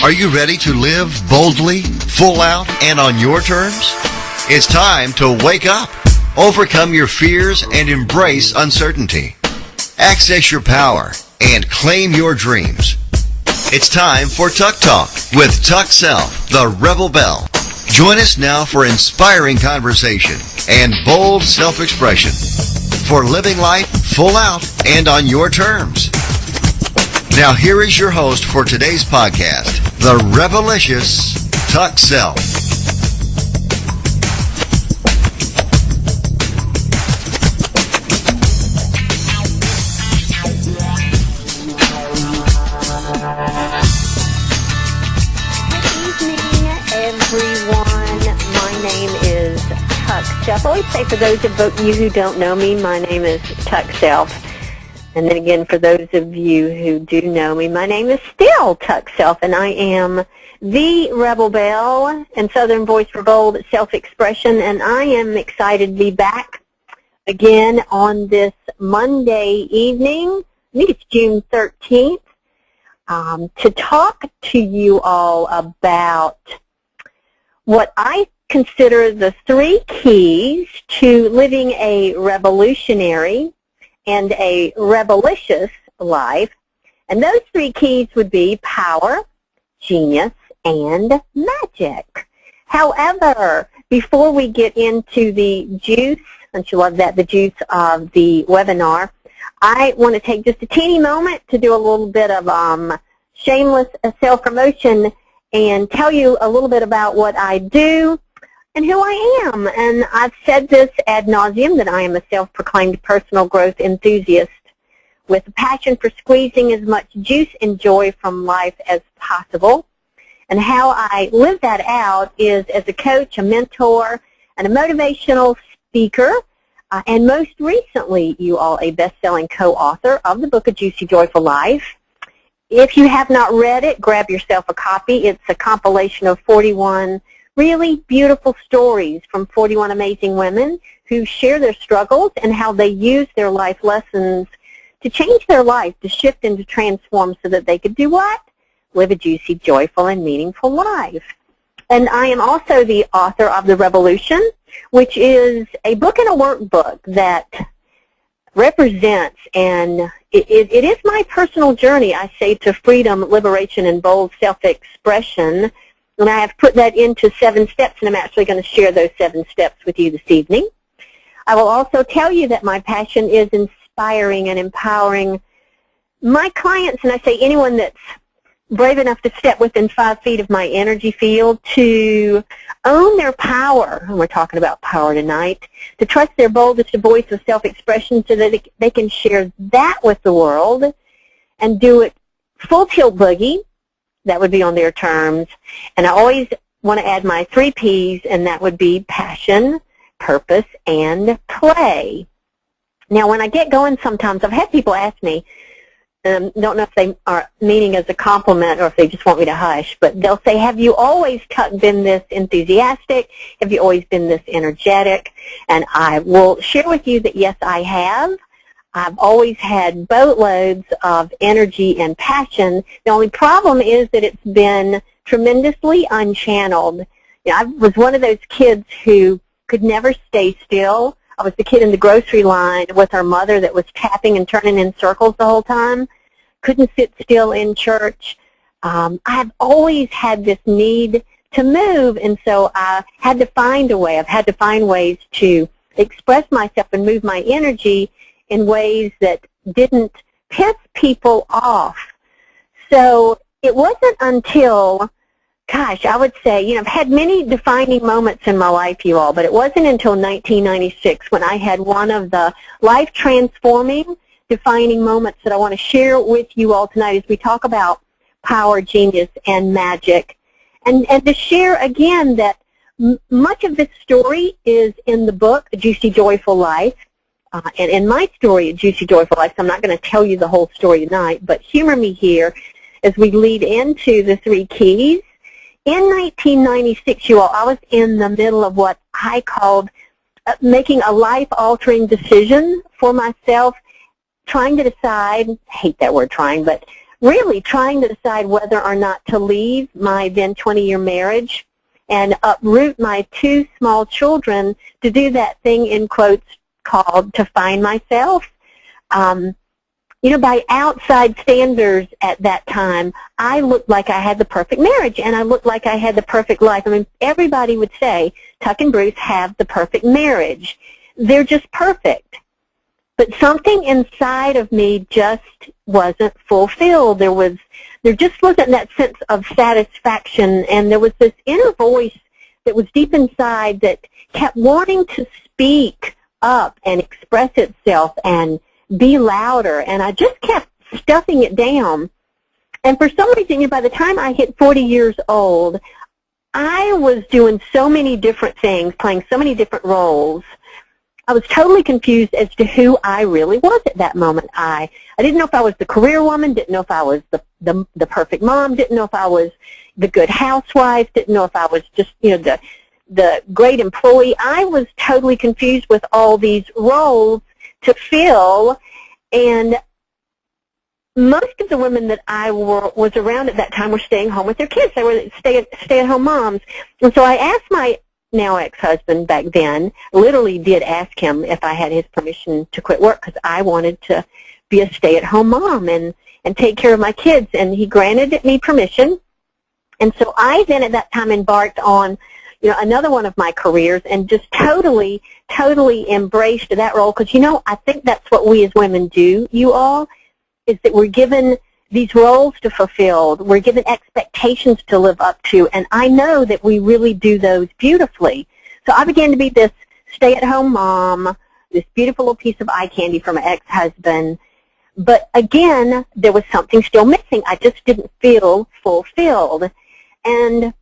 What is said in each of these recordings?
Are you ready to live boldly, full out, and on your terms? It's time to wake up, overcome your fears, and embrace uncertainty. Access your power and claim your dreams. It's time for Tuck Talk with Tuck Self, the Rebel Belle. Join us now for inspiring conversation and bold self-expression for living life full out and on your terms. Now here is your host for today's podcast, the Rebelicious Tuck Self. I always say, for those of you who don't know me, my name is Tuck Self. And then again, for those of you who do know me, my name is still Tuck Self, and I am the Rebel Belle and Southern Voice for Bold Self-Expression, and I am excited to be back again on this Monday evening. I think it's June 13th, to talk to you all about what I consider the 3 keys to living a revolutionary and a rebelicious life. And those 3 keys would be power, genius, and magic. However, before we get into the juice, don't you love that, the juice of the webinar, I want to take just a teeny moment to do a little bit of shameless self-promotion and tell you a little bit about what I do and who I am. And I've said this ad nauseum, that I am a self-proclaimed personal growth enthusiast with a passion for squeezing as much juice and joy from life as possible. And how I live that out is as a coach, a mentor, and a motivational speaker, and most recently, you all, a best-selling co-author of the book, A Juicy Joyful Life. If you have not read it, grab yourself a copy. It's a compilation of 41 really beautiful stories from 41 amazing women who share their struggles and how they use their life lessons to change their life, to shift and to transform so that they could do what? Live a juicy, joyful, and meaningful life. And I am also the author of The Revolution, which is a book and a workbook that represents, and it is my personal journey, I say, to freedom, liberation, and bold self-expression. And I have put that into 7 steps, and I'm actually going to share those 7 steps with you this evening. I will also tell you that my passion is inspiring and empowering my clients, and I say anyone that's brave enough to step within 5 feet of my energy field, to own their power, and we're talking about power tonight, to trust their boldest voice of self-expression so that they can share that with the world and do it full tilt boogie. That would be on their terms. And I always want to add my 3 Ps, and that would be passion, purpose, and play. Now, when I get going, sometimes I've had people ask me, don't know if they are meaning as a compliment or if they just want me to hush, but they'll say, have you always been this enthusiastic? Have you always been this energetic? And I will share with you that, yes, I have. I've always had boatloads of energy and passion. The only problem is that it's been tremendously unchanneled. You know, I was one of those kids who could never stay still. I was the kid in the grocery line with her mother that was tapping and turning in circles the whole time. Couldn't sit still in church. I've always had this need to move, and so I had to find a way. I've had to find ways to express myself and move my energy in ways that didn't piss people off. So it wasn't until, gosh, I would say, I've had many defining moments in my life, you all, but it wasn't until 1996 when I had one of the life-transforming, defining moments that I want to share with you all tonight as we talk about power, genius, and magic. And to share again that much of this story is in the book, A Juicy Joyful Life. And in my story, A Juicy Joyful Life, so I'm not going to tell you the whole story tonight, but humor me here as we lead into the 3 keys. In 1996, you all, I was in the middle of what I called making a life-altering decision for myself, trying to decide, I hate that word trying, but really trying to decide whether or not to leave my then 20-year marriage and uproot my 2 small children to do that thing, in quotes, called to find myself. You know, by outside standards at that time, I looked like I had the perfect marriage, and I looked like I had the perfect life. I mean, everybody would say Tuck and Bruce have the perfect marriage. They're just perfect. But something inside of me just wasn't fulfilled. There just wasn't that sense of satisfaction, and there was this inner voice that was deep inside that kept wanting to speak up and express itself and be louder, and I just kept stuffing it down. And for some reason, by the time I hit 40 years old, I was doing so many different things, playing so many different roles. I was totally confused as to who I really was at that moment. I didn't know if I was the career woman, didn't know if I was the perfect mom, didn't know if I was the good housewife, didn't know if I was just, you know, the great employee. I was totally confused with all these roles to fill, and most of the women that I was around at that time were staying home with their kids. They were stay-at-home moms. And so I asked my now ex-husband back then, literally did ask him if I had his permission to quit work, because I wanted to be a stay-at-home mom and take care of my kids, and he granted me permission. And so I then at that time embarked on, you know, another one of my careers, and just totally embraced that role, because, you know, I think that's what we as women do, you all, is that we're given these roles to fulfill, we're given expectations to live up to, and I know that we really do those beautifully. So I began to be this stay-at-home mom, this beautiful little piece of eye candy for my ex-husband, but again, there was something still missing. I just didn't feel fulfilled. And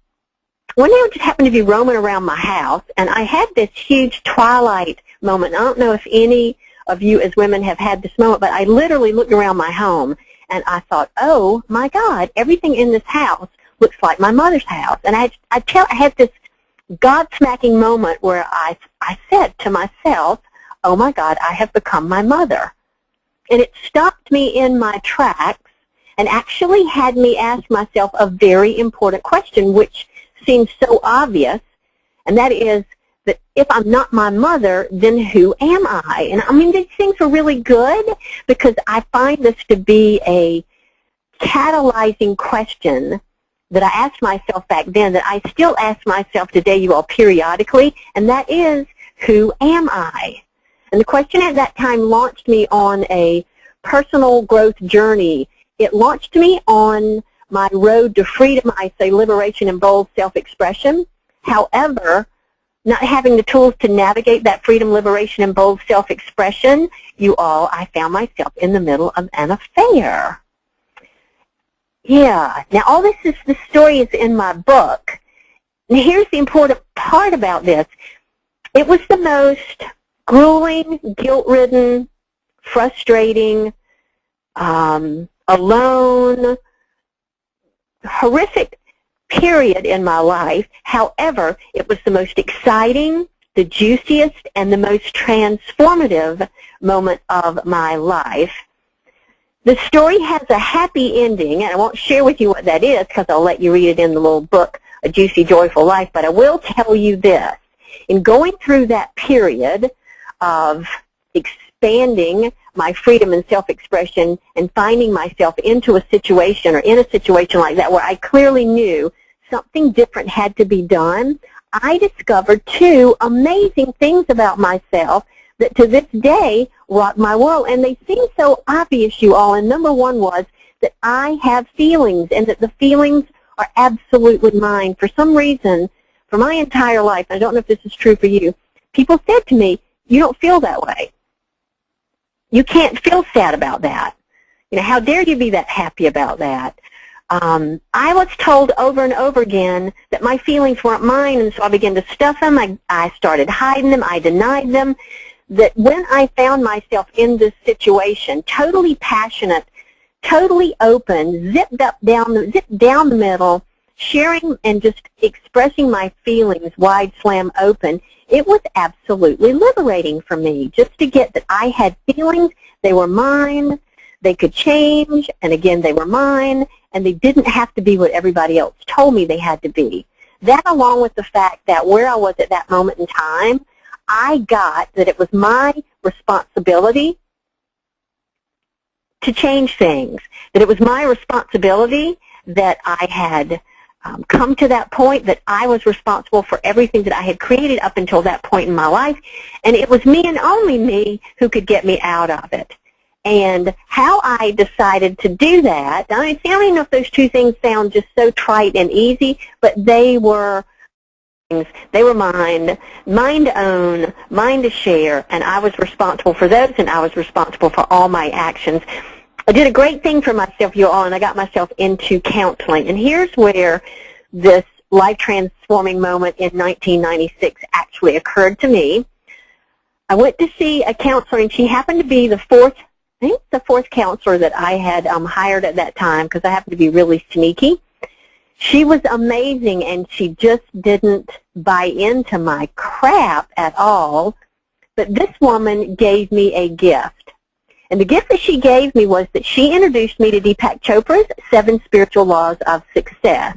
one day I just happened to be roaming around my house, and I had this huge twilight moment. I don't know if any of you as women have had this moment, but I literally looked around my home, and I thought, oh, my God, everything in this house looks like my mother's house. And I had this God-smacking moment where I said to myself, oh, my God, I have become my mother. And it stopped me in my tracks and actually had me ask myself a very important question, which seems so obvious, and that is that if I'm not my mother, then who am I? And I mean, these things are really good, because I find this to be a catalyzing question that I asked myself back then, that I still ask myself today, you all, periodically, and that is, who am I? And the question at that time launched me on a personal growth journey. It launched me on my road to freedom, I say liberation and bold self-expression. However, not having the tools to navigate that freedom, liberation, and bold self-expression, you all, I found myself in the middle of an affair. Yeah. Now, all this is, the story is in my book. And here's the important part about this. It was the most grueling, guilt-ridden, frustrating, alone, horrific period in my life. However, it was the most exciting, the juiciest, and the most transformative moment of my life. The story has a happy ending, and I won't share with you what that is because I'll let you read it in the little book, A Juicy, Joyful Life, but I will tell you this. In going through that period of expanding my freedom and self-expression and finding myself into a situation or in a situation like that where I clearly knew something different had to be done, I discovered 2 amazing things about myself that to this day rock my world. And they seem so obvious, you all. And number 1 was that I have feelings, and that the feelings are absolutely mine. For some reason, for my entire life, I don't know if this is true for you, people said to me, you don't feel that way. You can't feel sad about that. You know, how dare you be that happy about that? I was told over and over again that my feelings weren't mine, and so I began to stuff them. I started hiding them. I denied them. That when I found myself in this situation, totally passionate, totally open, zipped down the middle, sharing and just expressing my feelings wide slam open, it was absolutely liberating for me just to get that I had feelings, they were mine, they could change, and again, they were mine, and they didn't have to be what everybody else told me they had to be. That, along with the fact that where I was at that moment in time, I got that it was my responsibility to change things, that it was my responsibility that I had come to that point, that I was responsible for everything that I had created up until that point in my life, and it was me and only me who could get me out of it. And how I decided to do that, I don't even know if those two things sound just so trite and easy, but they were mine to own, mine to share, and I was responsible for those, and I was responsible for all my actions. I did a great thing for myself, you all, and I got myself into counseling. And here's where this life-transforming moment in 1996 actually occurred to me. I went to see a counselor, and she happened to be the fourth counselor that I had hired at that time, because I happened to be really sneaky. She was amazing, and she just didn't buy into my crap at all. But this woman gave me a gift. And the gift that she gave me was that she introduced me to Deepak Chopra's 7 Spiritual Laws of Success.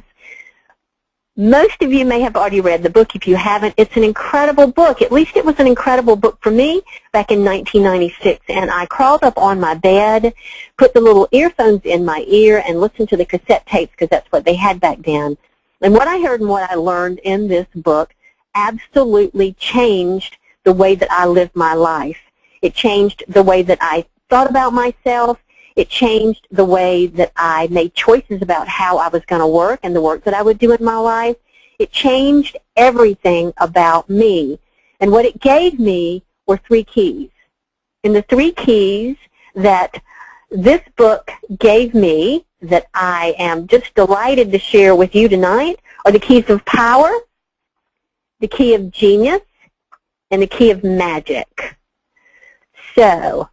Most of you may have already read the book. If you haven't, it's an incredible book. At least it was an incredible book for me back in 1996. And I crawled up on my bed, put the little earphones in my ear, and listened to the cassette tapes, because that's what they had back then. And what I heard and what I learned in this book absolutely changed the way that I lived my life. It changed the way that I thought about myself. It changed the way that I made choices about how I was going to work and the work that I would do in my life. It changed everything about me. And what it gave me were 3 keys. And the 3 keys that this book gave me, that I am just delighted to share with you tonight, are the keys of power, the key of genius, and the key of magic. So,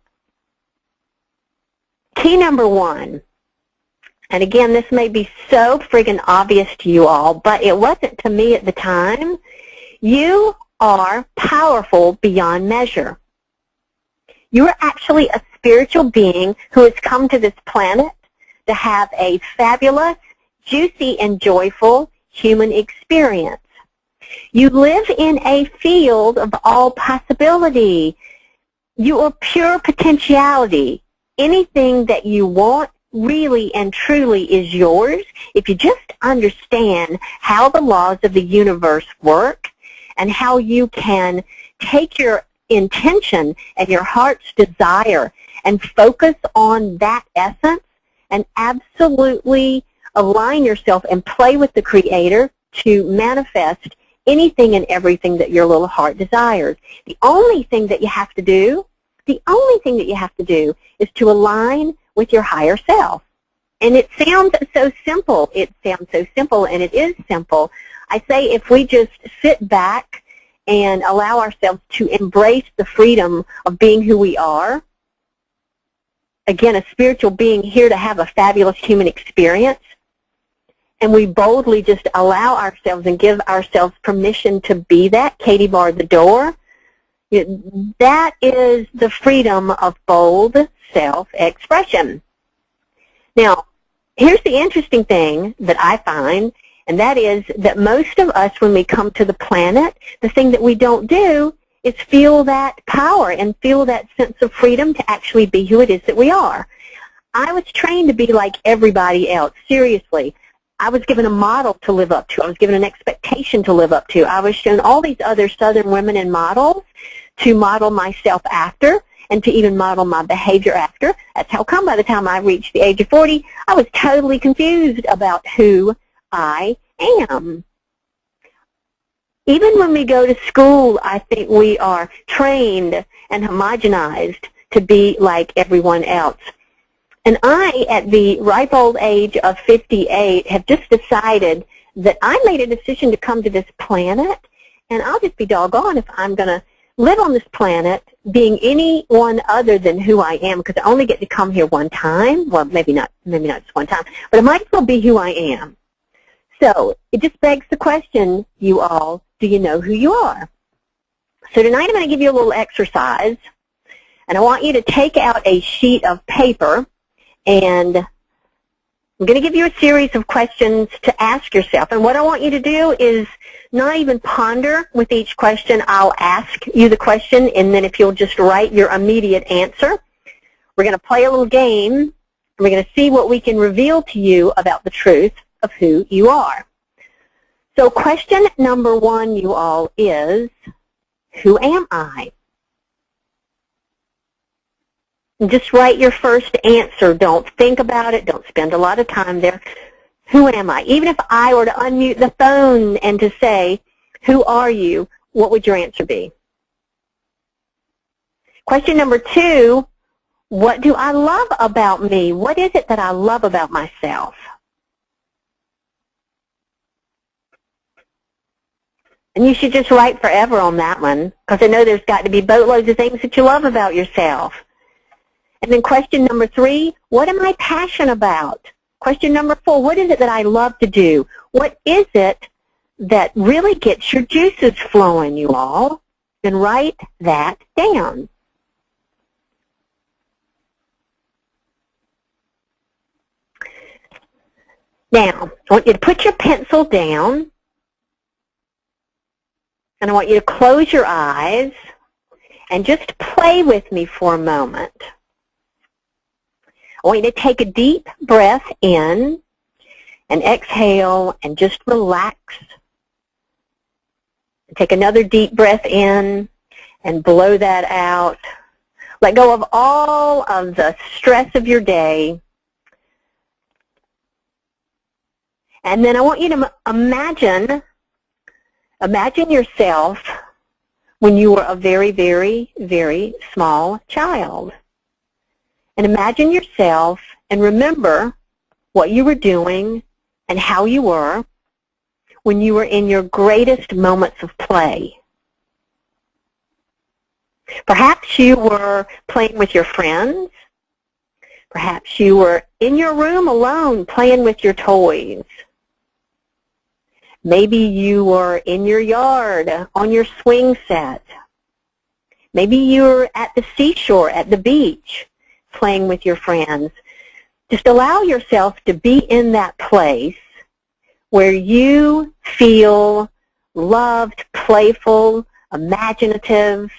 key number 1, and again, this may be so friggin' obvious to you all, but it wasn't to me at the time. You are powerful beyond measure. You are actually a spiritual being who has come to this planet to have a fabulous, juicy, and joyful human experience. You live in a field of all possibility. You are pure potentiality. Anything that you want really and truly is yours if you just understand how the laws of the universe work and how you can take your intention and your heart's desire and focus on that essence and absolutely align yourself and play with the Creator to manifest anything and everything that your little heart desires. The only thing that you have to do is to align with your higher self. And it sounds so simple. And it is simple. I say if we just sit back and allow ourselves to embrace the freedom of being who we are, again, a spiritual being here to have a fabulous human experience, and we boldly just allow ourselves and give ourselves permission to be that, Katie barred the door, that is the freedom of bold self-expression. Now, here's the interesting thing that I find, and that is that most of us, when we come to the planet, the thing that we don't do is feel that power and feel that sense of freedom to actually be who it is that we are. I was trained to be like everybody else, seriously. I was given a model to live up to. I was given an expectation to live up to. I was shown all these other Southern women and models to model myself after and to even model my behavior after. That's how come by the time I reached the age of 40, I was totally confused about who I am. Even when we go to school, I think we are trained and homogenized to be like everyone else. And I, at the ripe old age of 58, have just decided that I made a decision to come to this planet, and I'll just be doggone if I'm going to live on this planet being anyone other than who I am, because I only get to come here one time. Well, maybe not just one time, but I might as well be who I am. So it just begs the question, you all, do you know who you are? So tonight I'm going to give you a little exercise, and I want you to take out a sheet of paper, And I'm going to give you a series of questions to ask yourself. And what I want you to do is not even ponder with each question. I'll ask you the question, and then if you'll just write your immediate answer. We're going to play a little game, and we're going to see what we can reveal to you about the truth of who you are. So question number 1, you all, is, who am I? And just write your first answer. Don't think about it. Don't spend a lot of time there. Who am I? Even if I were to unmute the phone and to say, who are you, what would your answer be? Question number 2, what do I love about me? What is it that I love about myself? And you should just write forever on that one, because I know there's got to be boatloads of things that you love about yourself. And then question number 3, what am I passionate about? Question number 4, what is it that I love to do? What is it that really gets your juices flowing, you all? Then write that down. Now, I want you to put your pencil down, and I want you to close your eyes and just play with me for a moment. I want you to take a deep breath in and exhale and just relax. Take another deep breath in and blow that out. Let go of all of the stress of your day. And then I want you to imagine yourself when you were a very, very, very small child. And imagine yourself and remember what you were doing and how you were when you were in your greatest moments of play. Perhaps you were playing with your friends. Perhaps you were in your room alone playing with your toys. Maybe you were in your yard on your swing set. Maybe you were at the seashore, at the beach, playing with your friends. Just allow yourself to be in that place where you feel loved, playful, imaginative.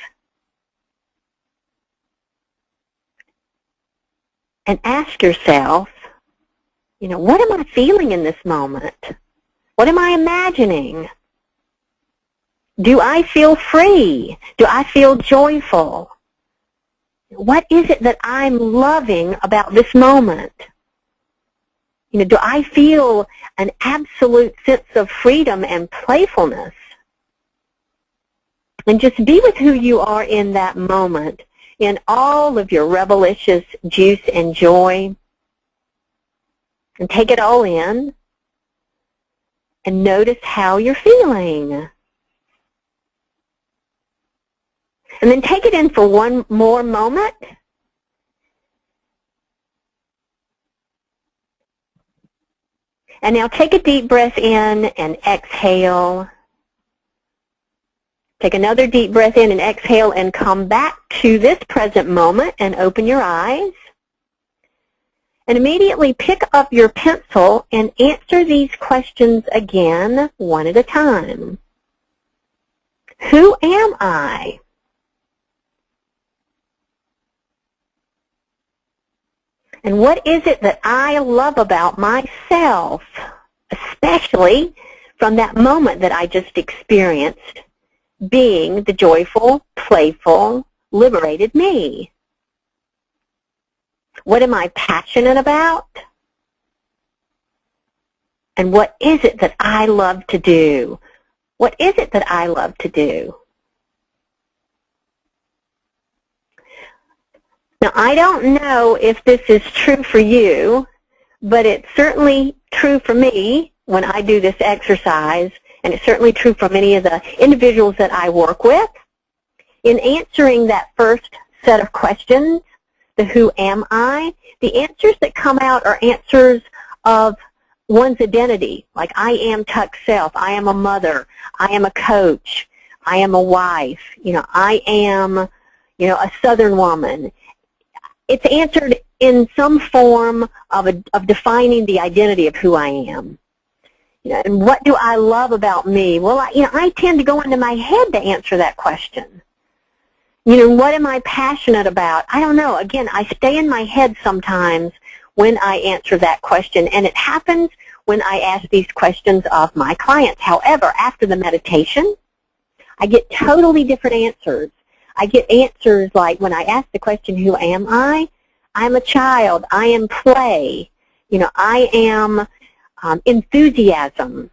And ask yourself, what am I feeling in this moment? What am I imagining? Do I feel free? Do I feel joyful? What is it that I'm loving about this moment? Do I feel an absolute sense of freedom and playfulness? And just be with who you are in that moment, in all of your rebellious juice and joy. And take it all in. And notice how you're feeling. And then take it in for one more moment. And now take a deep breath in and exhale. Take another deep breath in and exhale and come back to this present moment and open your eyes. And immediately pick up your pencil and answer these questions again, one at a time. Who am I? And what is it that I love about myself, especially from that moment that I just experienced, being the joyful, playful, liberated me? What am I passionate about? And what is it that I love to do? What is it that I love to do? Now, I don't know if this is true for you, but it's certainly true for me when I do this exercise, and it's certainly true for many of the individuals that I work with. In answering that first set of questions, the who am I, the answers that come out are answers of one's identity, like I am Tuck Self, I am a mother, I am a coach, I am a wife, I am, a Southern woman. It's answered in some form of defining the identity of who I am. You know, and what do I love about me? Well, I tend to go into my head to answer that question. You know, what am I passionate about? I don't know. Again, I stay in my head sometimes when I answer that question, and it happens when I ask these questions of my clients. However, after the meditation, I get totally different answers. I get answers like when I ask the question, who am I? I'm a child. I am play. You know, I am enthusiasm.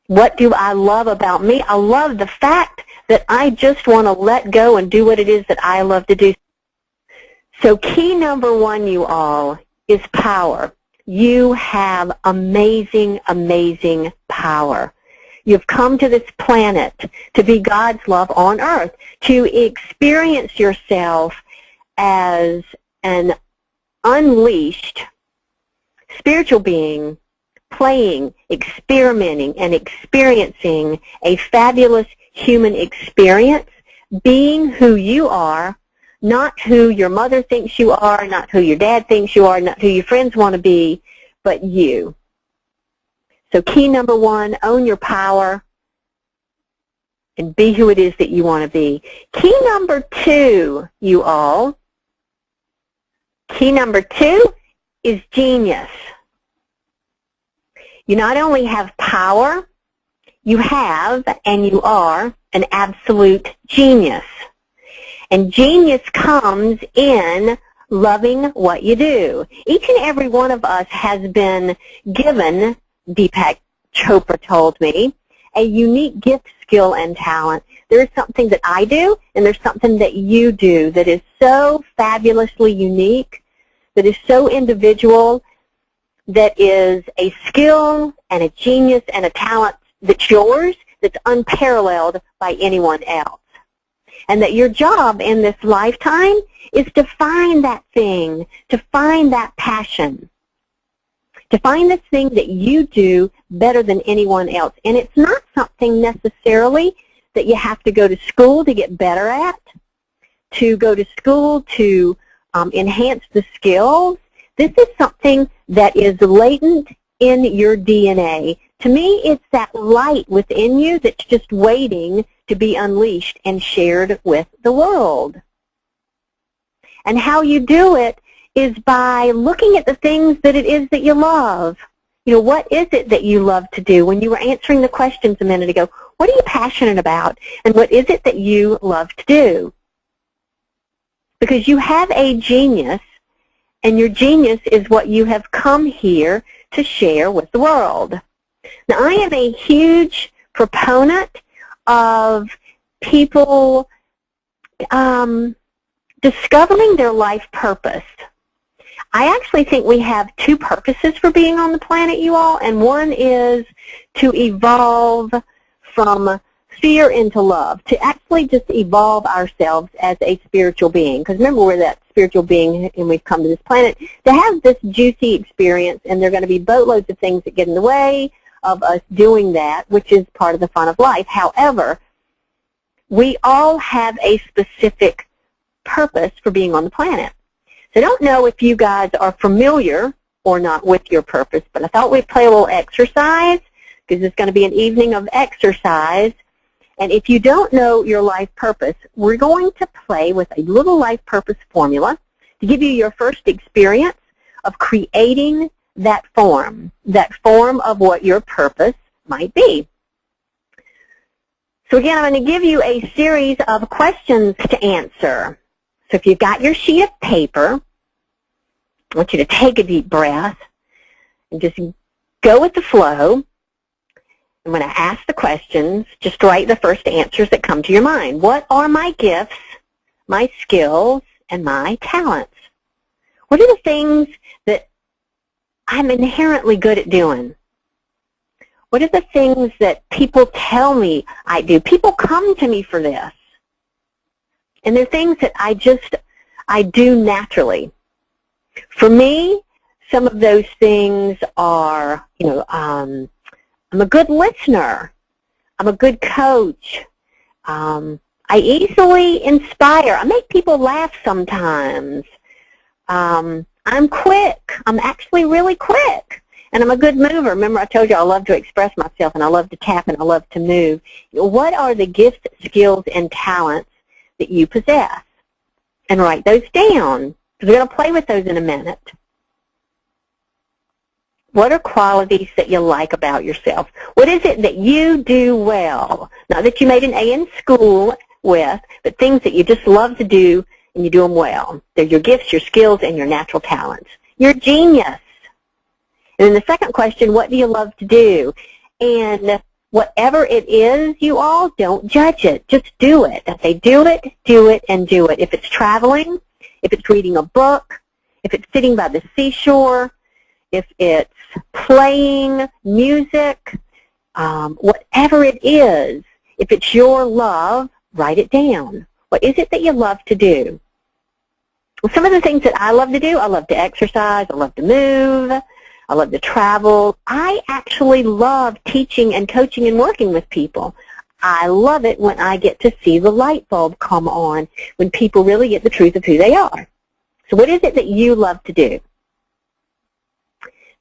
What do I love about me? I love the fact that I just want to let go and do what it is that I love to do. So key number one, you all, is power. You have amazing, amazing power. You've come to this planet to be God's love on earth, to experience yourself as an unleashed spiritual being, playing, experimenting, and experiencing a fabulous human experience, being who you are, not who your mother thinks you are, not who your dad thinks you are, not who your friends want to be, but you. So key number one, own your power and be who it is that you want to be. Key number two, you all, key number two is genius. You not only have power, you have and you are an absolute genius. And genius comes in loving what you do. Each and every one of us has been given, Deepak Chopra told me, a unique gift, skill, and talent. There is something that I do, and there's something that you do that is so fabulously unique, that is so individual, that is a skill and a genius and a talent that's yours, that's unparalleled by anyone else. And that your job in this lifetime is to find that thing, to find that passion, to find this thing that you do better than anyone else. And it's not something necessarily that you have to go to school to get better at, to go to school to enhance the skills. This is something that is latent in your DNA. To me, it's that light within you that's just waiting to be unleashed and shared with the world. And how you do it is by looking at the things that it is that you love. You know, what is it that you love to do? When you were answering the questions a minute ago, what are you passionate about? And what is it that you love to do? Because you have a genius, and your genius is what you have come here to share with the world. Now, I am a huge proponent of people discovering their life purpose. I actually think we have two purposes for being on the planet, you all, and one is to evolve from fear into love, to actually just evolve ourselves as a spiritual being. Because remember, we're that spiritual being, and we've come to this planet to have this juicy experience, and there are going to be boatloads of things that get in the way of us doing that, which is part of the fun of life. However, we all have a specific purpose for being on the planet. So I don't know if you guys are familiar or not with your purpose, but I thought we'd play a little exercise, because it's going to be an evening of exercise. And if you don't know your life purpose, we're going to play with a little life purpose formula to give you your first experience of creating that form of what your purpose might be. So again, I'm going to give you a series of questions to answer. So if you've got your sheet of paper, I want you to take a deep breath and just go with the flow. And when I ask the questions, just write the first answers that come to your mind. What are my gifts, my skills, and my talents? What are the things that I'm inherently good at doing? What are the things that people tell me I do? People come to me for this. And they're things that I do naturally. For me, some of those things are, I'm a good listener. I'm a good coach. I easily inspire. I make people laugh sometimes. I'm quick. I'm actually really quick. And I'm a good mover. Remember, I told you I love to express myself, and I love to tap, and I love to move. What are the gifts, skills, and talents that you possess? And write those down, because we're going to play with those in a minute. What are qualities that you like about yourself? What is it that you do well? Not that you made an A in school with, but things that you just love to do, and you do them well. They're your gifts, your skills, and your natural talents. You're genius. And then the second question, what do you love to do? And whatever it is, you all, don't judge it. Just do it. If they do it, and do it. If it's traveling, if it's reading a book, if it's sitting by the seashore, if it's playing music, whatever it is, if it's your love, write it down. What is it that you love to do? Well, some of the things that I love to do, I love to exercise, I love to move, I love to travel. I actually love teaching and coaching and working with people. I love it when I get to see the light bulb come on, when people really get the truth of who they are. So what is it that you love to do?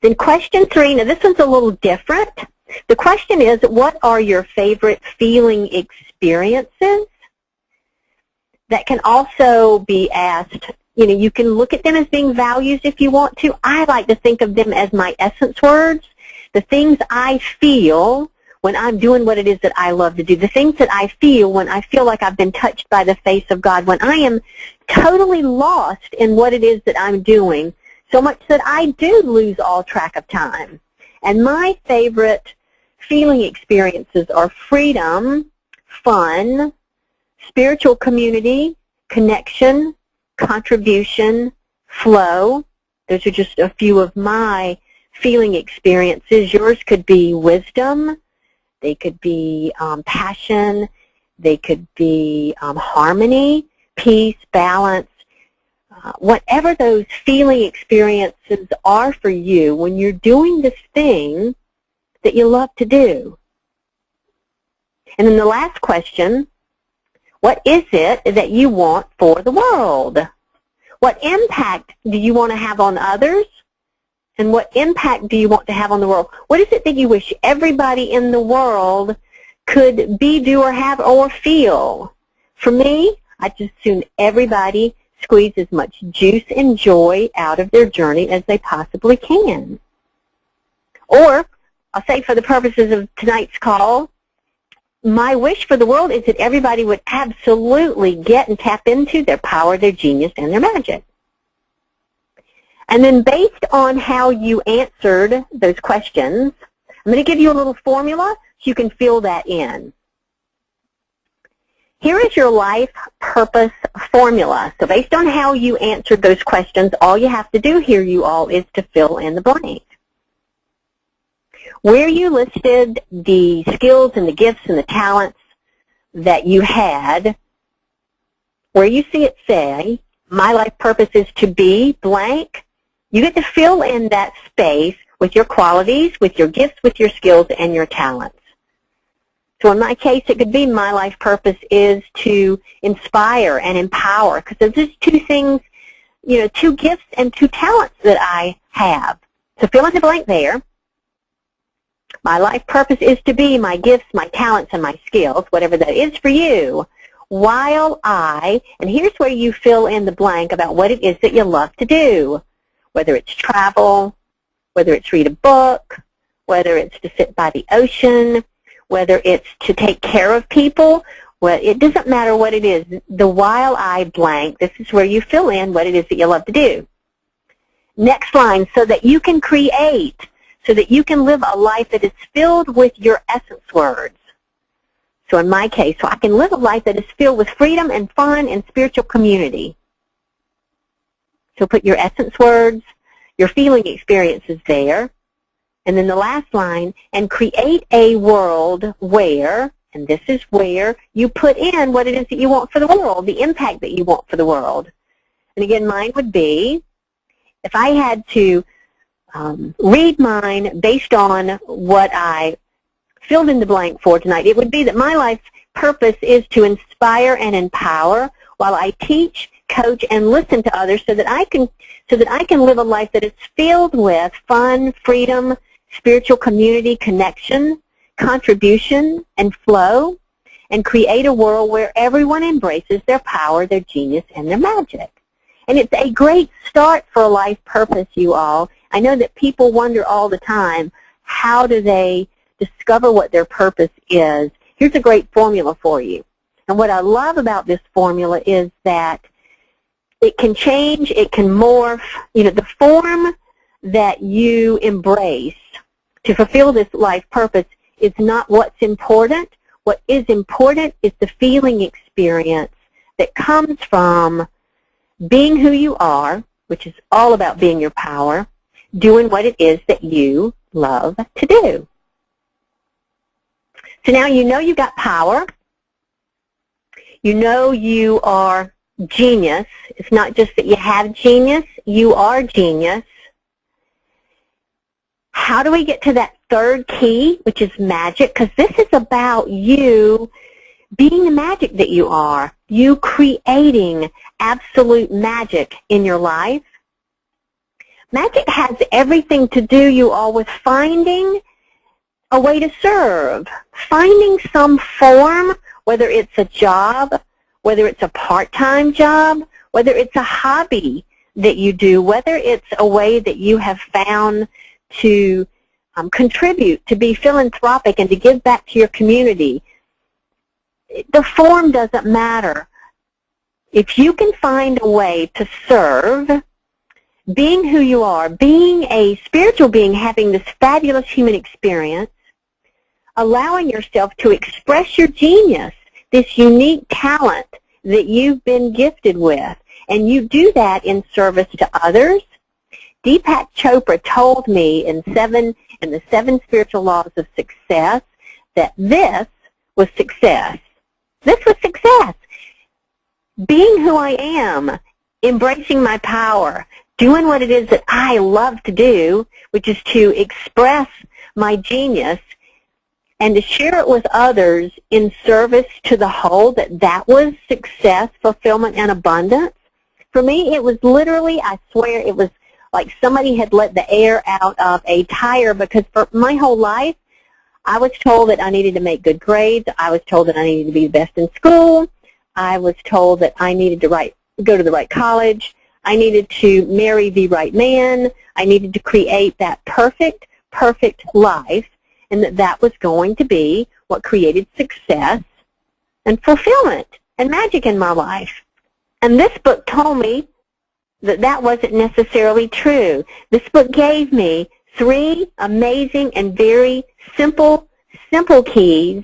Then question 3, now this one's a little different. The question is, what are your favorite feeling experiences? That can also be asked, you can look at them as being values if you want to. I like to think of them as my essence words, the things I feel when I'm doing what it is that I love to do, the things that I feel when I feel like I've been touched by the face of God, when I am totally lost in what it is that I'm doing, so much that I do lose all track of time. And my favorite feeling experiences are freedom, fun, spiritual community, connection, contribution, flow. Those are just a few of my feeling experiences. Yours could be wisdom. They could be passion. They could be harmony, peace, balance. Whatever those feeling experiences are for you when you're doing this thing that you love to do. And then the last question, what is it that you want for the world? What impact do you want to have on others? And what impact do you want to have on the world? What is it that you wish everybody in the world could be, do, or have, or feel? For me, I just assume everybody squeeze as much juice and joy out of their journey as they possibly can. Or, I'll say for the purposes of tonight's call, my wish for the world is that everybody would absolutely get and tap into their power, their genius, and their magic. And then based on how you answered those questions, I'm going to give you a little formula so you can fill that in. Here is your life purpose formula. So based on how you answered those questions, all you have to do here, you all, is to fill in the blank. Where you listed the skills and the gifts and the talents that you had, where you see it say, my life purpose is to be blank, you get to fill in that space with your qualities, with your gifts, with your skills, and your talents. So in my case, it could be my life purpose is to inspire and empower, because there's just two things, two gifts and two talents that I have. So fill in the blank there. My life purpose is to be my gifts, my talents, and my skills, whatever that is for you, while and here's where you fill in the blank about what it is that you love to do, whether it's travel, whether it's read a book, whether it's to sit by the ocean, whether it's to take care of people. Well, it doesn't matter what it is. The while I blank, this is where you fill in what it is that you love to do. Next line, so that you can create, so that you can live a life that is filled with your essence words. So in my case, so I can live a life that is filled with freedom and fun and spiritual community. So put your essence words, your feeling experiences there. And then the last line, and create a world where, and this is where you put in what it is that you want for the world, the impact that you want for the world. And again, mine would be, if I had to read mine based on what I filled in the blank for tonight, it would be that my life purpose is to inspire and empower while I teach, coach, and listen to others so that I can live a life that is filled with fun, freedom, spiritual community, connection, contribution, and flow, and create a world where everyone embraces their power, their genius, and their magic. And it's a great start for a life purpose, you all. I know that people wonder all the time, how do they discover what their purpose is? Here's a great formula for you. And what I love about this formula is that it can change, it can morph. You know, the form that you embrace to fulfill this life purpose is not what's important. What is important is the feeling experience that comes from being who you are, which is all about being your power, doing what it is that you love to do. So now you know you've got power. You know you are genius. It's not just that you have genius, you are genius. How do we get to that third key, which is magic? Because this is about you being the magic that you are, you creating absolute magic in your life. Magic has everything to do, you all, with finding a way to serve, finding some form, whether it's a job, whether it's a part-time job, whether it's a hobby that you do, whether it's a way that you have found to contribute, to be philanthropic, and to give back to your community. The form doesn't matter. If you can find a way to serve, being who you are, being a spiritual being, having this fabulous human experience, allowing yourself to express your genius, this unique talent that you've been gifted with, and you do that in service to others. Deepak Chopra told me in the 7 Spiritual Laws of Success that this was success. This was success. Being who I am, embracing my power, doing what it is that I love to do, which is to express my genius and to share it with others in service to the whole, that was success, fulfillment, and abundance. For me, it was literally, I swear, it was like somebody had let the air out of a tire, because for my whole life, I was told that I needed to make good grades. I was told that I needed to be the best in school. I was told that I needed to go to the right college. I needed to marry the right man. I needed to create that perfect life, and that was going to be what created success and fulfillment and magic in my life. And this book told me that wasn't necessarily true. This book gave me 3 amazing and very simple keys.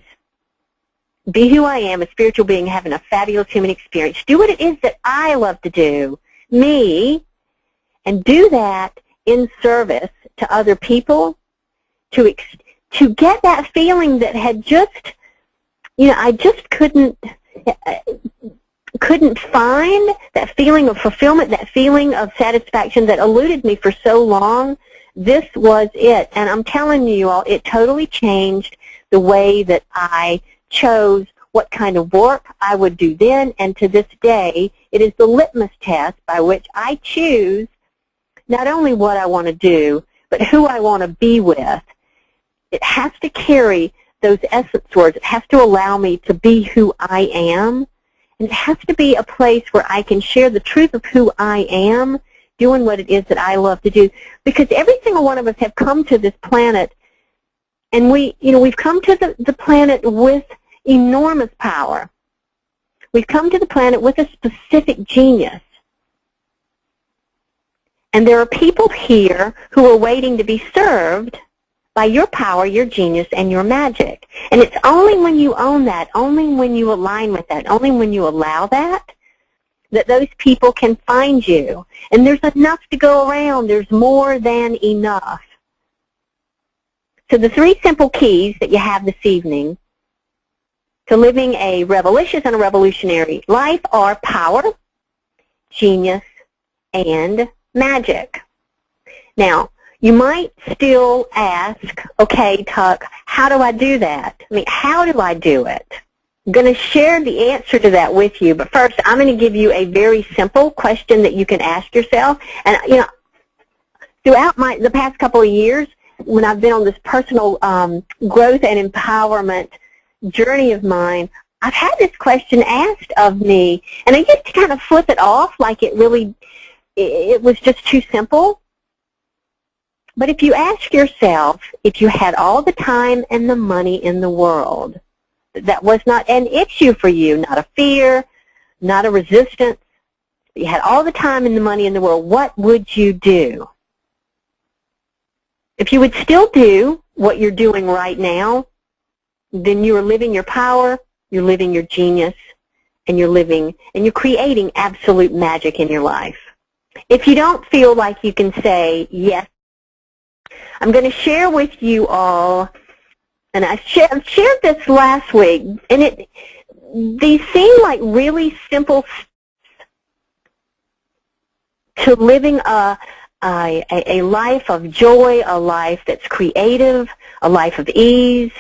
Be who I am, a spiritual being having a fabulous human experience. Do what it is that I love to do, me, and do that in service to other people, to get that feeling that had just, I just couldn't find that feeling of fulfillment, that feeling of satisfaction that eluded me for so long. This was it. And I'm telling you all, it totally changed the way that I chose what kind of work I would do then, and to this day, it is the litmus test by which I choose not only what I want to do, but who I want to be with. It has to carry those essence words. It has to allow me to be who I am. And it has to be a place where I can share the truth of who I am, doing what it is that I love to do. Because every single one of us have come to this planet, and we've come to the planet with enormous power. We've come to the planet with a specific genius. And there are people here who are waiting to be served by your power, your genius, and your magic. And it's only when you own that, only when you align with that, only when you allow that those people can find you. And there's enough to go around. There's more than enough. So the 3 simple keys that you have this evening to living a revolutionous and a revolutionary life are power, genius, and magic. Now, you might still ask, okay, Tuck, how do I do that? I mean, how do I do it? going to share the answer to that with you, but first I'm going to give you a very simple question that you can ask yourself. And, throughout the past couple of years, when I've been on this personal growth and empowerment journey of mine, I've had this question asked of me, and I used to kind of flip it off like it was just too simple. But if you ask yourself, if you had all the time and the money in the world, that was not an issue for you, not a fear, not a resistance, you had all the time and the money in the world, what would you do? If you would still do what you're doing right now, then you are living your power, you're living your genius, and you're creating absolute magic in your life. If you don't feel like you can say yes, I'm going to share with you all, and I shared this last week, and these seem like really simple steps to living a life of joy, a life that's creative, a life of ease.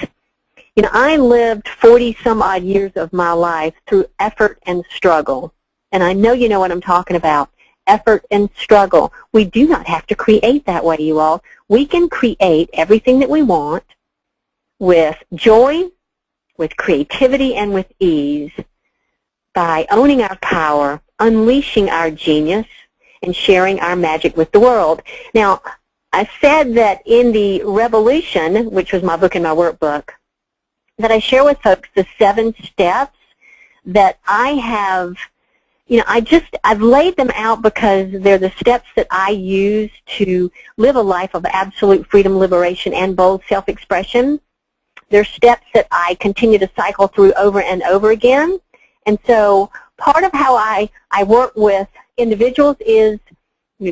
I lived 40-some-odd years of my life through effort and struggle, and I know you know what I'm talking about. Effort and struggle. We do not have to create that way, you all. We can create everything that we want with joy, with creativity, and with ease by owning our power, unleashing our genius, and sharing our magic with the world. Now, I said that in the Revolution, which was my book and my workbook, that I share with folks the 7 steps that I have. I've laid them out because they're the steps that I use to live a life of absolute freedom, liberation, and bold self-expression. They're steps that I continue to cycle through over and over again. And so part of how I work with individuals is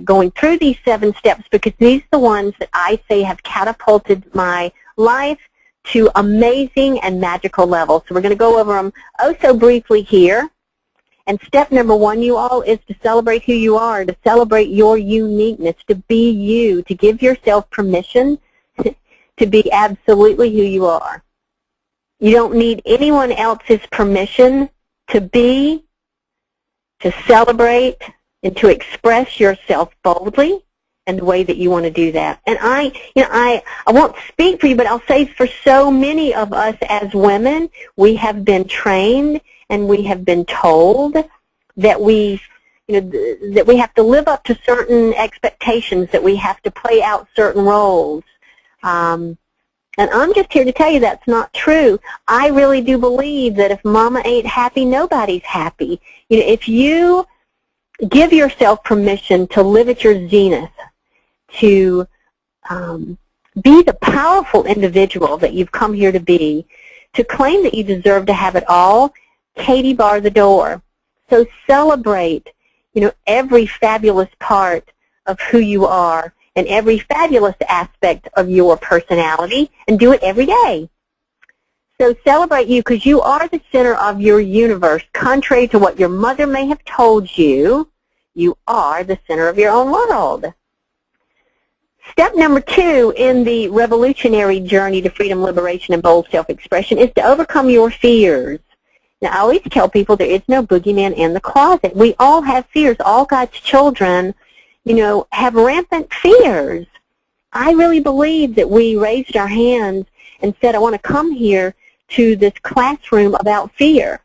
going through these 7 steps, because these are the ones that I say have catapulted my life to amazing and magical levels. So we're going to go over them so briefly here. And step number 1, you all, is to celebrate who you are, to celebrate your uniqueness, to be you, to give yourself permission to be absolutely who you are. You don't need anyone else's permission to be, to celebrate, and to express yourself boldly and the way that you want to do that. And I won't speak for you, but I'll say for so many of us as women, we have been trained and we have been told that we have to live up to certain expectations, that we have to play out certain roles. And I'm just here to tell you that's not true. I really do believe that if mama ain't happy, nobody's happy. If you give yourself permission to live at your zenith, to be the powerful individual that you've come here to be, to claim that you deserve to have it all, Katie bar the door. So celebrate, every fabulous part of who you are and every fabulous aspect of your personality, and do it every day. So celebrate you, because you are the center of your universe. Contrary to what your mother may have told you, you are the center of your own world. Step number 2 in the revolutionary journey to freedom, liberation, and bold self-expression is to overcome your fears. Now, I always tell people there is no boogeyman in the closet. We all have fears. All God's children, have rampant fears. I really believe that we raised our hands and said, I want to come here to this classroom about fear.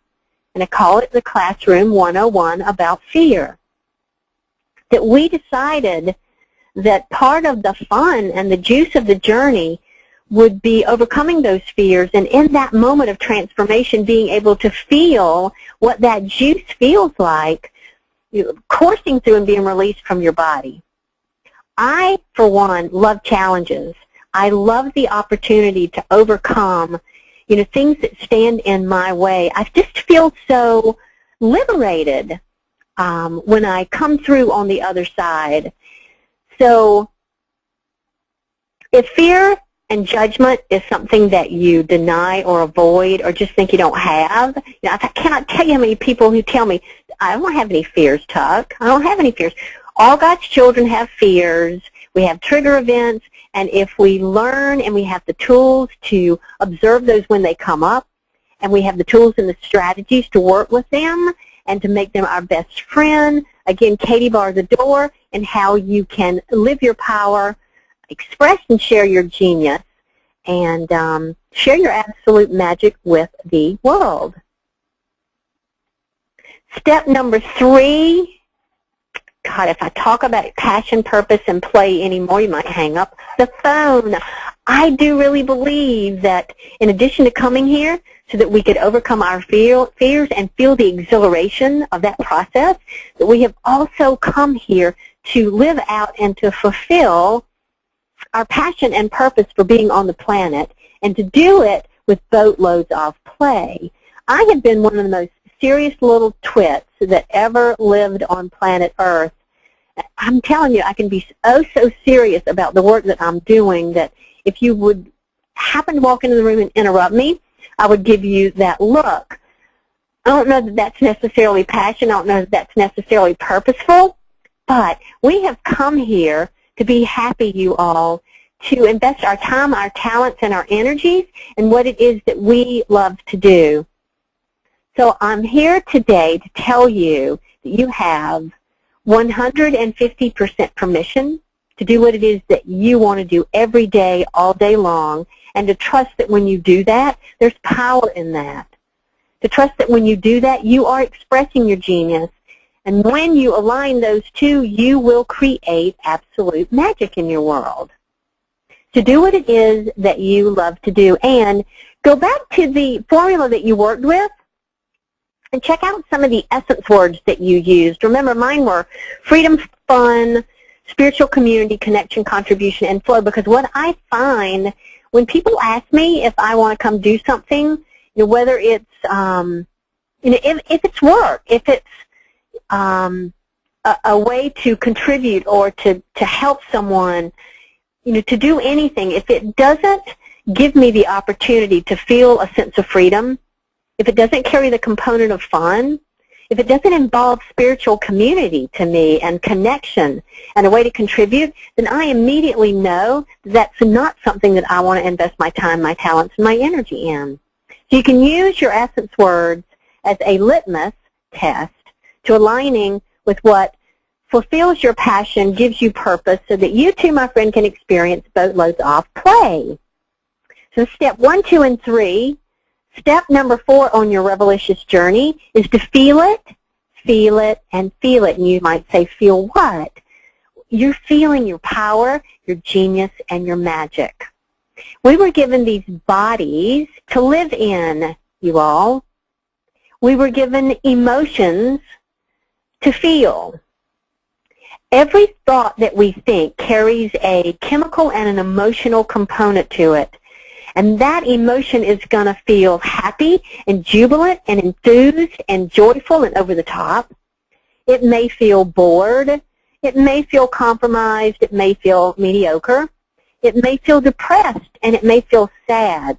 And I call it the Classroom 101 about fear. That we decided that part of the fun and the juice of the journey would be overcoming those fears, and in that moment of transformation, being able to feel what that juice feels like, coursing through and being released from your body. I, for one, love challenges. I love the opportunity to overcome, things that stand in my way. I just feel so liberated when I come through on the other side. So if fear and judgment is something that you deny or avoid or just think you don't have, I cannot tell you how many people who tell me, I don't have any fears, Tuck. I don't have any fears. All God's children have fears. We have trigger events, and if we learn and we have the tools to observe those when they come up and we have the tools and the strategies to work with them and to make them our best friend. Again, Katie bar the door, and how you can live your power, express and share your genius, and share your absolute magic with the world. Step number 3, God, if I talk about passion, purpose, and play anymore, you might hang up the phone. I do really believe that in addition to coming here so that we could overcome our fears and feel the exhilaration of that process, that we have also come here to live out and to fulfill our passion and purpose for being on the planet, and to do it with boatloads of play. I have been one of the most serious little twits that ever lived on planet Earth. I'm telling you, I can be so serious about the work that I'm doing that if you would happen to walk into the room and interrupt me, I would give you that look. I don't know that that's necessarily passion. I don't know that that's necessarily purposeful, but we have come here to be happy, you all, to invest our time, our talents, and our energies in what it is that we love to do. So I'm here today to tell you that you have 150% permission to do what it is that you want to do every day, all day long, and to trust that when you do that, there's power in that. To trust that when you do that, you are expressing your genius, and when you align those two, you will create absolute magic in your world. To do what it is that you love to do, and go back to the formula that you worked with, and check out some of the essence words that you used. Remember, mine were freedom, fun, spiritual community, connection, contribution, and flow, because what I find when people ask me if I want to come do something, whether it's, if it's work, if it's a way to contribute or to help someone, to do anything, if it doesn't give me the opportunity to feel a sense of freedom, if it doesn't carry the component of fun, if it doesn't involve spiritual community to me and connection and a way to contribute, then I immediately know that's not something that I want to invest my time, my talents, and my energy in. So you can use your essence words as a litmus test to aligning with what fulfills your passion, gives you purpose, so that you too, my friend, can experience boatloads of play. So step 1, 2, and 3. Step number 4 on your Revelicious journey is to feel it, and feel it. And you might say, feel what? You're feeling your power, your genius, and your magic. We were given these bodies to live in, you all. We were given emotions to feel. Every thought that we think carries a chemical and an emotional component to it. And that emotion is going to feel happy and jubilant and enthused and joyful and over the top. It may feel bored. It may feel compromised. It may feel mediocre. It may feel depressed, and it may feel sad.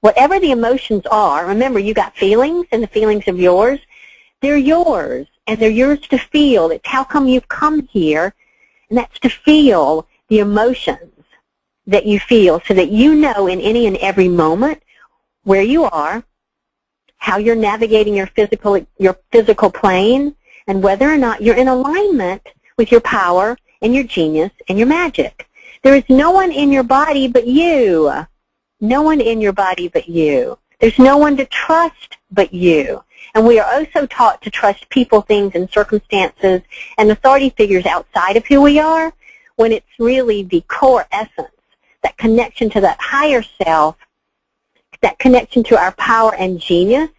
Whatever the emotions are, remember, you got feelings, and the feelings of yours, they're yours, and they're yours to feel. It's how come you've come here, and that's to feel the emotions that you feel, so that you know in any and every moment where you are, how you're navigating your physical plane, and whether or not you're in alignment with your power and your genius and your magic. There is no one in your body but you. No one in your body but you. There's no one to trust but you. And we are also taught to trust people, things, and circumstances and authority figures outside of who we are, when it's really the core essence, that connection to that higher self, that connection to our power and genius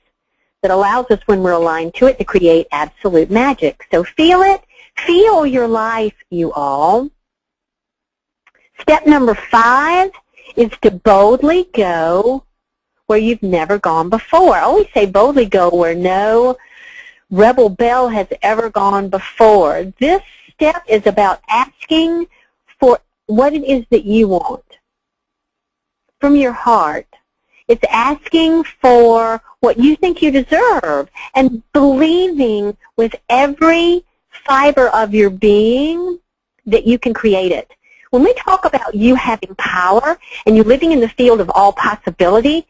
that allows us, when we're aligned to it, to create absolute magic. So feel it. Feel your life, you all. Step number 5 is to boldly go where you've never gone before. I always say boldly go where no rebel bell has ever gone before. This step is about asking for what it is that you want from your heart. It's asking for what you think you deserve and believing with every fiber of your being that you can create it. When we talk about you having power and you living in the field of all possibility,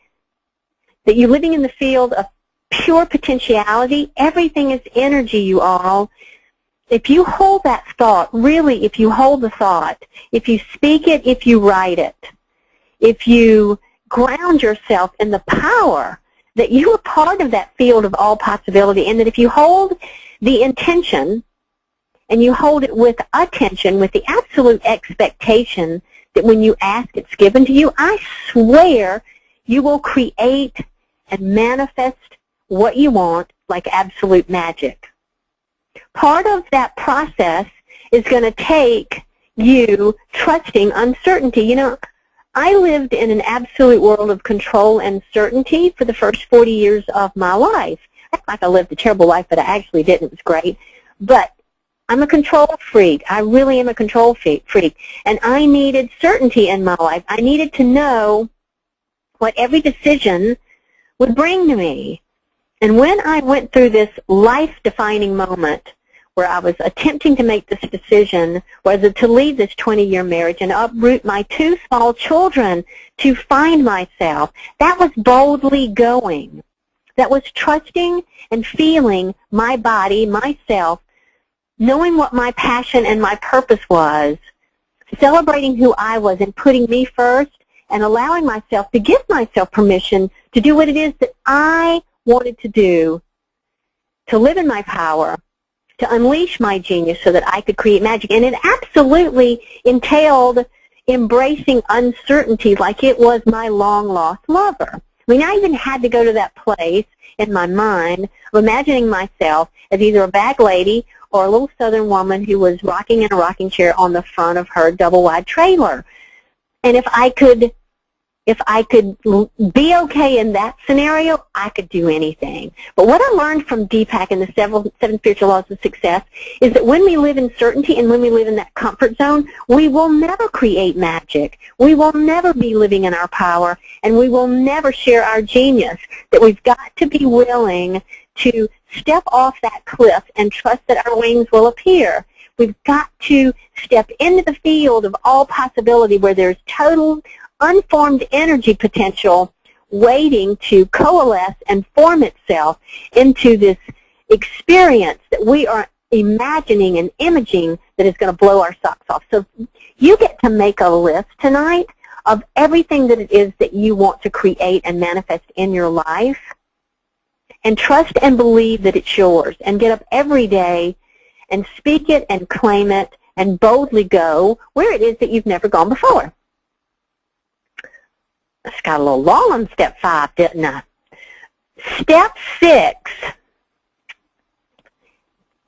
that you're living in the field of pure potentiality. Everything is energy, you all. If you hold that thought, really, if you hold the thought, if you speak it, if you write it, if you ground yourself in the power that you are part of that field of all possibility, and that if you hold the intention and you hold it with attention, with the absolute expectation that when you ask it's given to you, I swear you will create and manifest what you want like absolute magic. Part of that process is going to take you trusting uncertainty. You know, I lived in an absolute world of control and certainty for the first 40 years of my life. I act like I lived a terrible life, but I actually didn't. It was great. But I'm a control freak. I really am a control freak. And I needed certainty in my life. I needed to know what every decision would bring to me. And when I went through this life-defining moment where I was attempting to make this decision, whether to leave this 20-year marriage and uproot my 2 small children to find myself, that was boldly going. That was trusting and feeling my body, myself, knowing what my passion and my purpose was, celebrating who I was and putting me first, and allowing myself to give myself permission to do what it is that I wanted to do, to live in my power, to unleash my genius so that I could create magic. And it absolutely entailed embracing uncertainty like it was my long-lost lover. I mean, I even had to go to that place in my mind of imagining myself as either a bag lady or a little southern woman who was rocking in a rocking chair on the front of her double-wide trailer. And if I could be okay in that scenario, I could do anything. But what I learned from Deepak and the 7 spiritual laws of success is that when we live in certainty and when we live in that comfort zone, we will never create magic. We will never be living in our power, and we will never share our genius. That we've got to be willing to step off that cliff and trust that our wings will appear. We've got to step into the field of all possibility where there's total unformed energy potential waiting to coalesce and form itself into this experience that we are imagining and imaging that is going to blow our socks off. So you get to make a list tonight of everything that it is that you want to create and manifest in your life, and trust and believe that it's yours, and get up every day and speak it and claim it and boldly go where it is that you've never gone before. I just got a little long on step 5, didn't I? Step 6.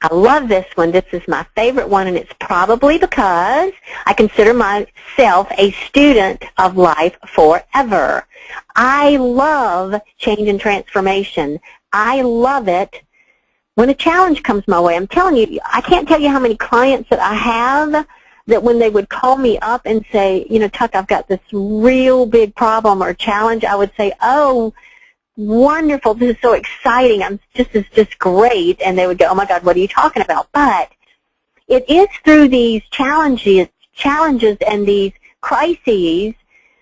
I love this one. This is my favorite one, and it's probably because I consider myself a student of life forever. I love change and transformation. I love it when a challenge comes my way. I'm telling you, I can't tell you how many clients that I have that when they would call me up and say, you know, Tuck, I've got this real big problem or challenge, I would say, oh, wonderful, this is so exciting, this is just great. And they would go, oh my God, what are you talking about? But it is through these challenges and these crises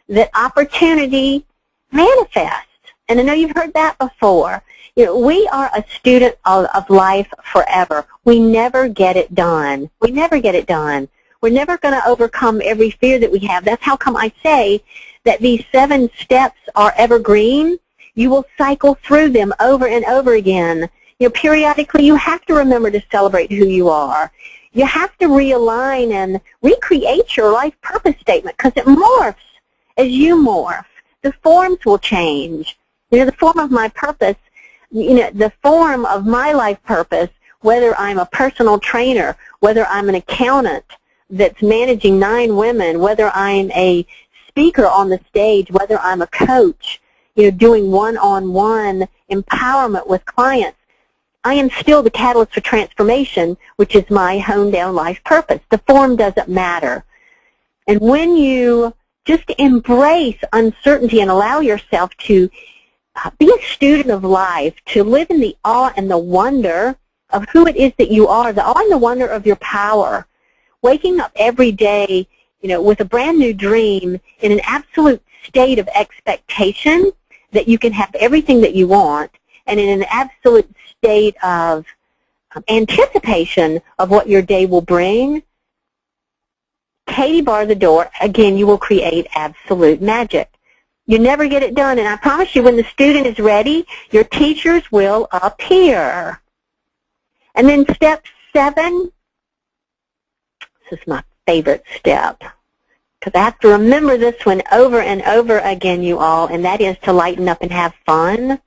that opportunity manifests. And I know you've heard that before. You know, we are a student of life forever. We never get it done. We never get it done. We're never going to overcome every fear that we have. That's how come I say that these 7 steps are evergreen. You will cycle through them over and over again. You know, periodically you have to remember to celebrate who you are. You have to realign and recreate your life purpose statement because it morphs as you morph. The forms will change. You know, the form of my purpose, you know, the form of my life purpose, whether I'm a personal trainer, whether I'm an accountant that's managing 9 women, whether I'm a speaker on the stage, whether I'm a coach, you know, doing one-on-one empowerment with clients, I am still the catalyst for transformation, which is my honed-down life purpose. The form doesn't matter. And when you just embrace uncertainty and allow yourself to be a student of life, to live in the awe and the wonder of who it is that you are, the awe and the wonder of your power, waking up every day, you know, with a brand new dream in an absolute state of expectation that you can have everything that you want, and in an absolute state of anticipation of what your day will bring, Katie bar the door, again, you will create absolute magic. You never get it done, and I promise you, when the student is ready, your teachers will appear. And then step 7, this is my favorite step, because I have to remember this one over and over again, you all, and that is to lighten up and have fun.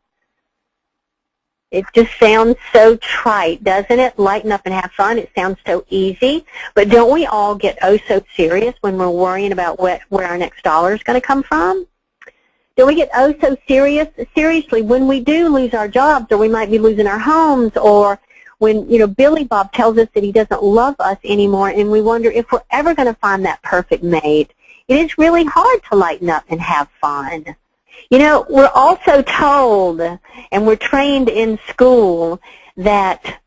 It just sounds so trite, doesn't it? Lighten up and have fun. It sounds so easy. But don't we all get oh so serious when we're worrying about where our next dollar is going to come from? Don't we get oh so serious? Seriously, when we do lose our jobs, or we might be losing our homes, or when, Billy Bob tells us that he doesn't love us anymore, and we wonder if we're ever going to find that perfect mate, it is really hard to lighten up and have fun. We're also told, and we're trained in school, that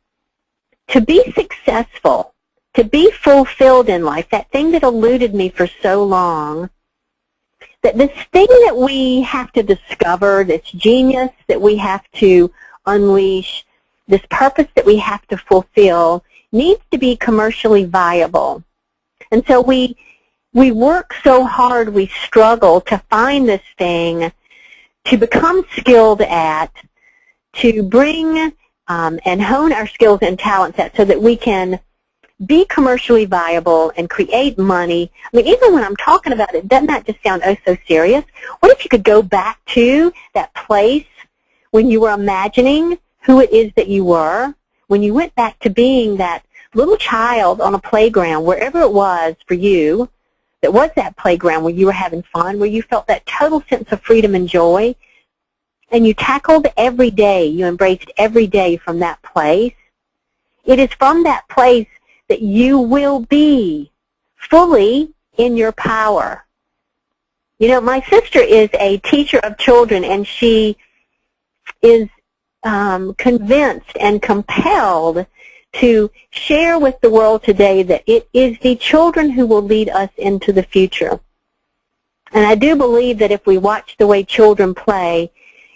to be successful, to be fulfilled in life, that thing that eluded me for so long, that this thing that we have to discover, this genius that we have to unleash, this purpose that we have to fulfill, needs to be commercially viable. And so we work so hard, we struggle to find this thing, to become skilled at, to bring and hone our skills and talents at, so that we can be commercially viable and create money. I mean, even when I'm talking about it, doesn't that just sound oh so serious? What if you could go back to that place when you were imagining who it is that you were, when you went back to being that little child on a playground, wherever it was for you, that was that playground where you were having fun, where you felt that total sense of freedom and joy, and you tackled every day, you embraced every day from that place. It is from that place that you will be fully in your power. My sister is a teacher of children, and she is convinced and compelled to share with the world today that it is the children who will lead us into the future. And I do believe that if we watch the way children play,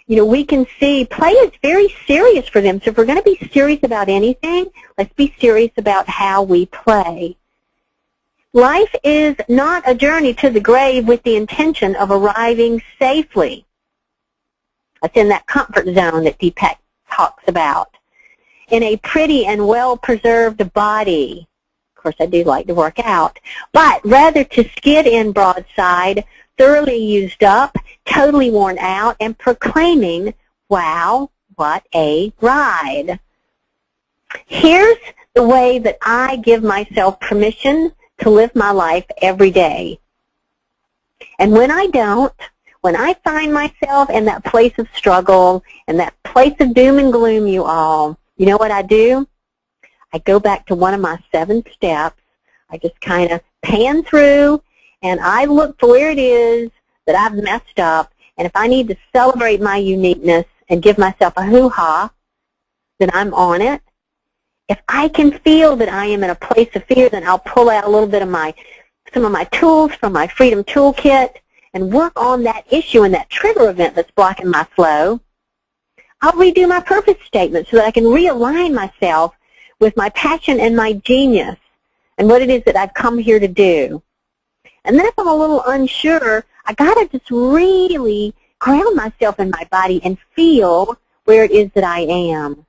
we can see play is very serious for them. So if we're going to be serious about anything, let's be serious about how we play. Life is not a journey to the grave with the intention of arriving safely. That's in that comfort zone that Deepak talks about. In a pretty and well-preserved body. Of course, I do like to work out. But rather to skid in broadside, thoroughly used up, totally worn out, and proclaiming, wow, what a ride. Here's the way that I give myself permission to live my life every day. And when I don't, when I find myself in that place of struggle, in that place of doom and gloom, you all, you know what I do? I go back to one of my 7 steps. I just kind of pan through, and I look for where it is that I've messed up. And if I need to celebrate my uniqueness and give myself a hoo-ha, then I'm on it. If I can feel that I am in a place of fear, then I'll pull out a little bit of some of my tools from my Freedom Toolkit and work on that issue and that trigger event that's blocking my flow. I'll redo my purpose statement so that I can realign myself with my passion and my genius and what it is that I've come here to do. And then if I'm a little unsure, I got to just really ground myself in my body and feel where it is that I am.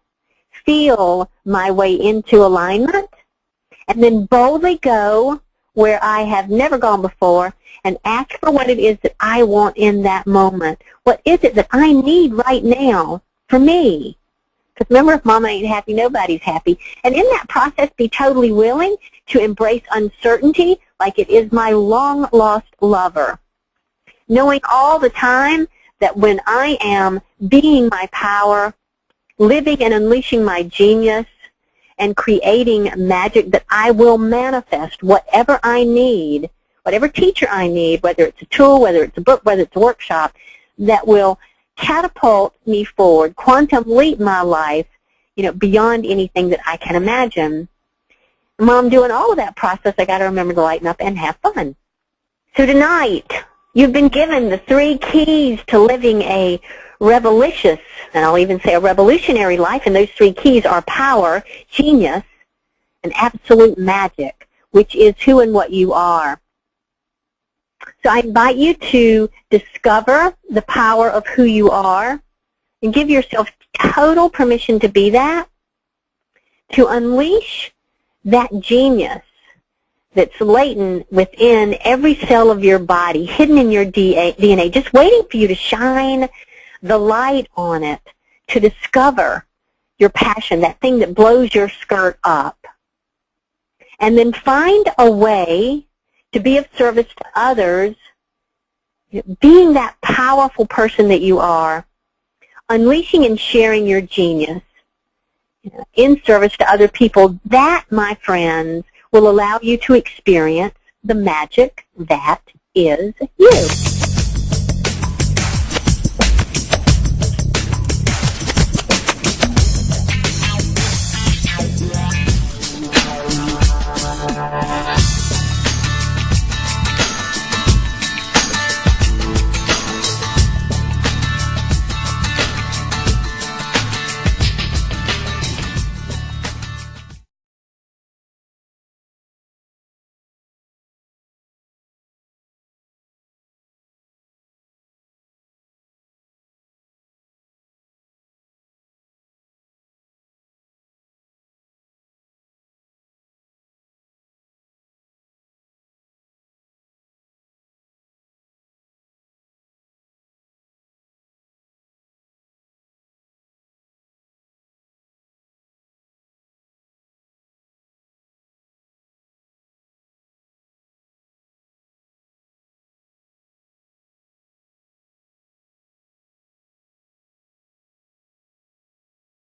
Feel my way into alignment, and then boldly go where I have never gone before and ask for what it is that I want in that moment. What is it that I need right now for me? Because remember, if Mama ain't happy, nobody's happy. And in that process, be totally willing to embrace uncertainty like it is my long-lost lover. Knowing all the time that when I am being my power, living and unleashing my genius, and creating magic, that I will manifest whatever I need, whatever teacher I need, whether it's a tool, whether it's a book, whether it's a workshop, that will catapult me forward, quantum leap my life, beyond anything that I can imagine. And while I'm doing all of that process, I got to remember to lighten up and have fun. So tonight, you've been given the 3 keys to living a revolutious, and I'll even say a revolutionary life, and those three keys are power, genius, and absolute magic, which is who and what you are. So I invite you to discover the power of who you are and give yourself total permission to be that, to unleash that genius that's latent within every cell of your body, hidden in your DNA, just waiting for you to shine the light on it, to discover your passion, that thing that blows your skirt up. And then find a way to be of service to others, being that powerful person that you are, unleashing and sharing your genius in service to other people. That, my friends, will allow you to experience the magic that is you.